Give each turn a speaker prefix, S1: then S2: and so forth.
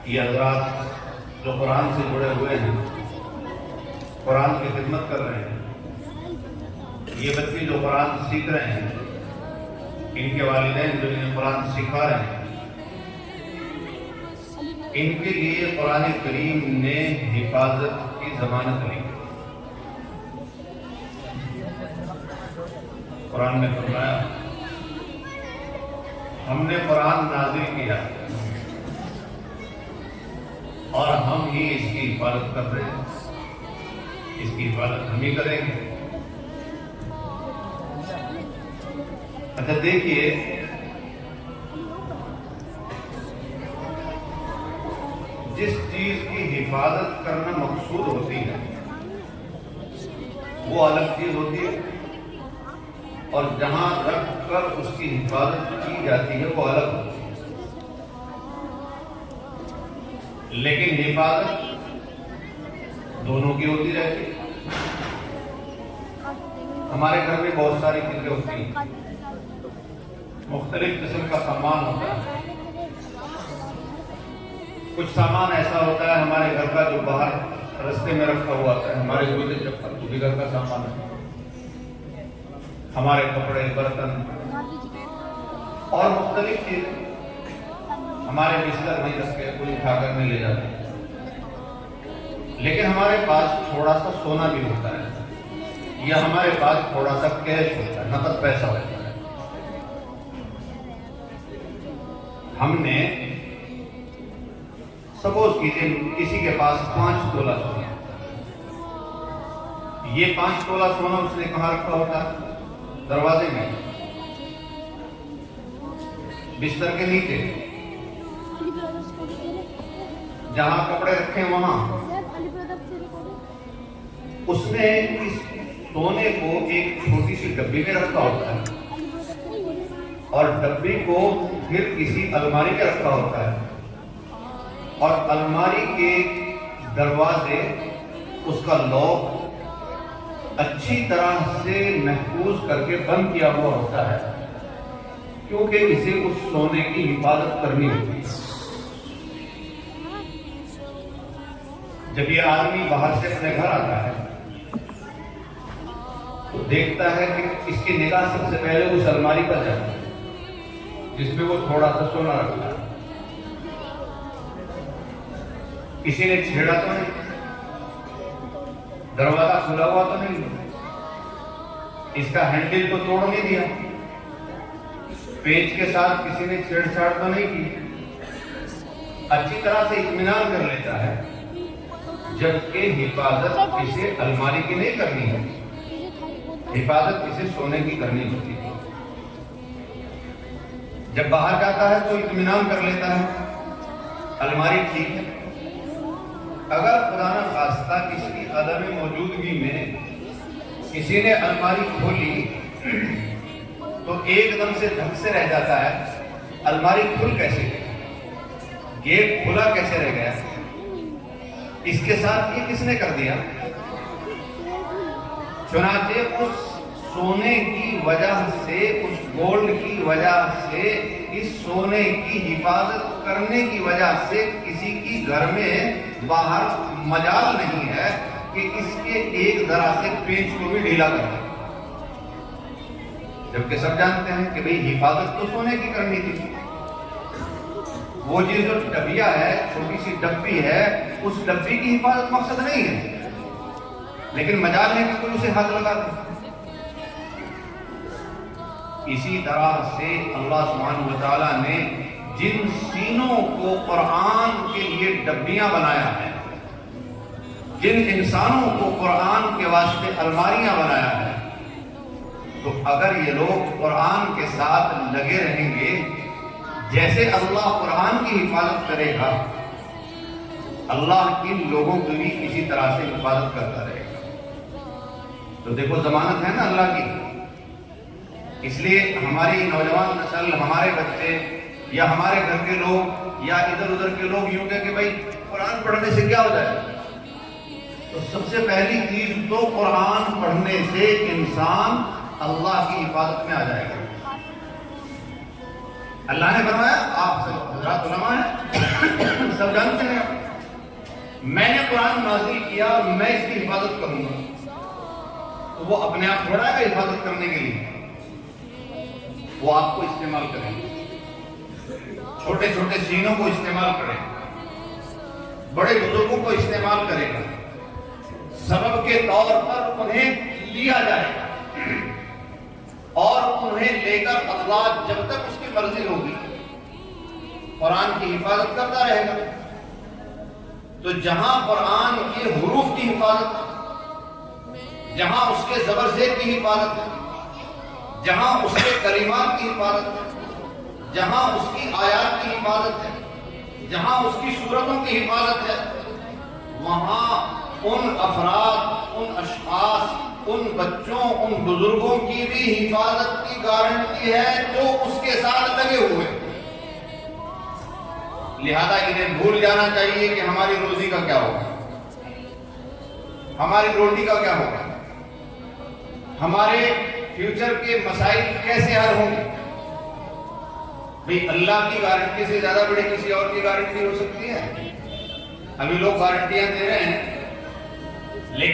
S1: یہ حضرات جو قرآن سے جڑے ہوئے ہیں، قرآن کی خدمت کر رہے ہیں، یہ بچے جو قرآن سیکھ رہے ہیں، ان کے والدین جو انہیں قرآن سکھا رہے ہیں، ان کے لیے قرآن کریم نے حفاظت کی ضمانت لی۔ قرآن نے فرمایا ہم نے قرآن نازل کیا اور ہم ہی اس کی حفاظت کر رہے ہیں، اس کی حفاظت ہم ہی کریں گے۔ اچھا دیکھیے، جس چیز کی حفاظت کرنا مقصود ہوتی ہے وہ الگ چیز ہوتی ہے، اور جہاں رکھ کر اس کی حفاظت کی جاتی ہے وہ الگ ہوتی ہے۔ لیکن حفاظت دونوں کی ہوتی رہتی ہے۔ ہمارے گھر میں بہت ساری چیزیں ہوتی ہیں، مختلف قسم کا سامان ہوتا ہے۔ کچھ سامان ایسا ہوتا ہے ہمارے گھر کا جو باہر رستے میں رکھا ہوا ہوتا ہے، ہمارے جوتے چپل وہ بھی گھر کا سامان ہے، ہمارے کپڑے برتن اور مختلف چیزیں ہمارے بستر نہیں رکھ کے کوئی اٹھا کر نہیں لے جاتے۔ لیکن ہمارے پاس تھوڑا سا سونا بھی ہوتا ہے، یا ہمارے پاس تھوڑا سا کیش ہوتا ہے، نقد پیسہ ہوتا ہے۔ ہم نے سپوز کیجیے کسی کے پاس 5 تولہ سونا، یہ 5 تولہ سونا اس نے کہاں رکھا ہوتا ہے؟ دروازے میں، بستر کے نیچے، جہاں کپڑے رکھے وہاں۔ اس نے اس سونے کو ایک چھوٹی سی ڈبی میں رکھا ہوتا ہے، اور ڈبی کو پھر کسی الماری میں رکھا ہوتا ہے، اور الماری کے دروازے اس کا لاک اچھی طرح سے محفوظ کر کے بند کیا ہوا ہوتا ہے، کیونکہ اسے اس سونے کی حفاظت کرنی ہوتی ہے۔ جب یہ آدمی باہر سے اپنے گھر آتا ہے تو دیکھتا ہے کہ اس کی نگاہ سب سے پہلے اس الماری پر جاتی ہے جس میں وہ تھوڑا سا سونا رکھتا ہے۔ کسی نے چھیڑا تو نہیں، دروازہ کھلا ہوا تو نہیں، اس کا ہینڈل تو توڑ نہیں دیا، پیچ کے ساتھ کسی نے چھیڑ چھاڑ تو نہیں کی، اچھی طرح سے اطمینان کر لیتا ہے، جبکہ حفاظت اسے الماری کی نہیں کرنی ہے، حفاظت اسے سونے کی کرنی ہوتی ہے۔ جب باہر جاتا ہے تو اطمینان کر لیتا ہے الماری ٹھیک ہے۔ اگر خدا نہ خواستہ کسی کی عدم موجودگی میں کسی نے الماری کھولی تو ایک دم سے دھک سے رہ جاتا ہے، الماری کھل کیسے گئی، گیٹ کھلا کیسے رہ گیا، اس کے ساتھ یہ کس نے کر دیا؟ چنانچہ اس سونے کی وجہ سے، اس گولڈ کی وجہ سے، اس سونے کی حفاظت کرنے کی وجہ سے کسی کی گھر میں باہر مجال نہیں ہے کہ اس کے ایک ذرا سے پیچ کو بھی ڈھیلا کر دے، جبکہ سب جانتے ہیں کہ بھئی حفاظت تو سونے کی کرنی تھی۔ وہ چیز جو ڈبیا ہے، چھوٹی سی ڈبی ہے، اس ڈبی کی حفاظت مقصد نہیں ہے، لیکن مجال ہے کہ کوئی اسے ہاتھ لگا دے۔ اسی طرح سے اللہ سبحانہ وتعالیٰ نے جن سینوں کو قرآن کے لیے ڈبیاں بنایا ہے، جن انسانوں کو قرآن کے واسطے الماریاں بنایا ہے، تو اگر یہ لوگ قرآن کے ساتھ لگے رہیں گے، جیسے اللہ قرآن کی حفاظت کرے گا، اللہ ان لوگوں کی بھی اسی طرح سے حفاظت کرتا رہے گا۔ تو دیکھو ضمانت ہے نا اللہ کی۔ اس لیے ہماری نوجوان نسل، ہمارے بچے یا ہمارے گھر کے لوگ یا ادھر ادھر کے لوگ یوں کہ بھائی قرآن پڑھنے سے کیا ہو جائے، تو سب سے پہلی چیز تو قرآن پڑھنے سے انسان اللہ کی حفاظت میں آ جائے گا۔ اللہ نے فرمایا، آپ حضرات علماء ہیں، سب جانتے ہیں میں نے قرآن نازل کیا اور میں اس کی حفاظت کروں گا، تو وہ اپنے آپ تھوڑا ہے حفاظت کرنے کے لیے، وہ آپ کو استعمال کریں گے، چھوٹے چھوٹے سینوں کو استعمال کریں گے، بڑے بزرگوں کو استعمال کرے گا، سبب کے طور پر انہیں لیا جائے گا اور انہیں لے کر اللہ جب تک اس کی مرضی ہوگی قرآن کی حفاظت کرتا رہے گا۔ تو جہاں قرآن کے حروف کی حفاظت ہے، جہاں اس کے زبر زیر کی حفاظت ہے، جہاں اس کے کلمات کی حفاظت ہے، جہاں اس کی آیات کی حفاظت ہے، جہاں اس کی صورتوں کی حفاظت ہے، وہاں ان افراد، ان اشخاص، ان بچوں، ان بزرگوں کی بھی حفاظت کی گارنٹی ہے جو اس کے ساتھ لگے ہوئے۔ لہذا انہیں بھول جانا چاہیے کہ ہماری روزی کا کیا ہوگا، ہماری روٹی کا کیا ہوگا، ہمارے فیوچر کے مسائل کیسے حل ہوں گے۔ بھئی اللہ کی گارنٹی سے زیادہ بڑی کسی اور کی گارنٹی ہو سکتی ہے؟ ابھی لوگ گارنٹیاں دے رہے ہیں لیکن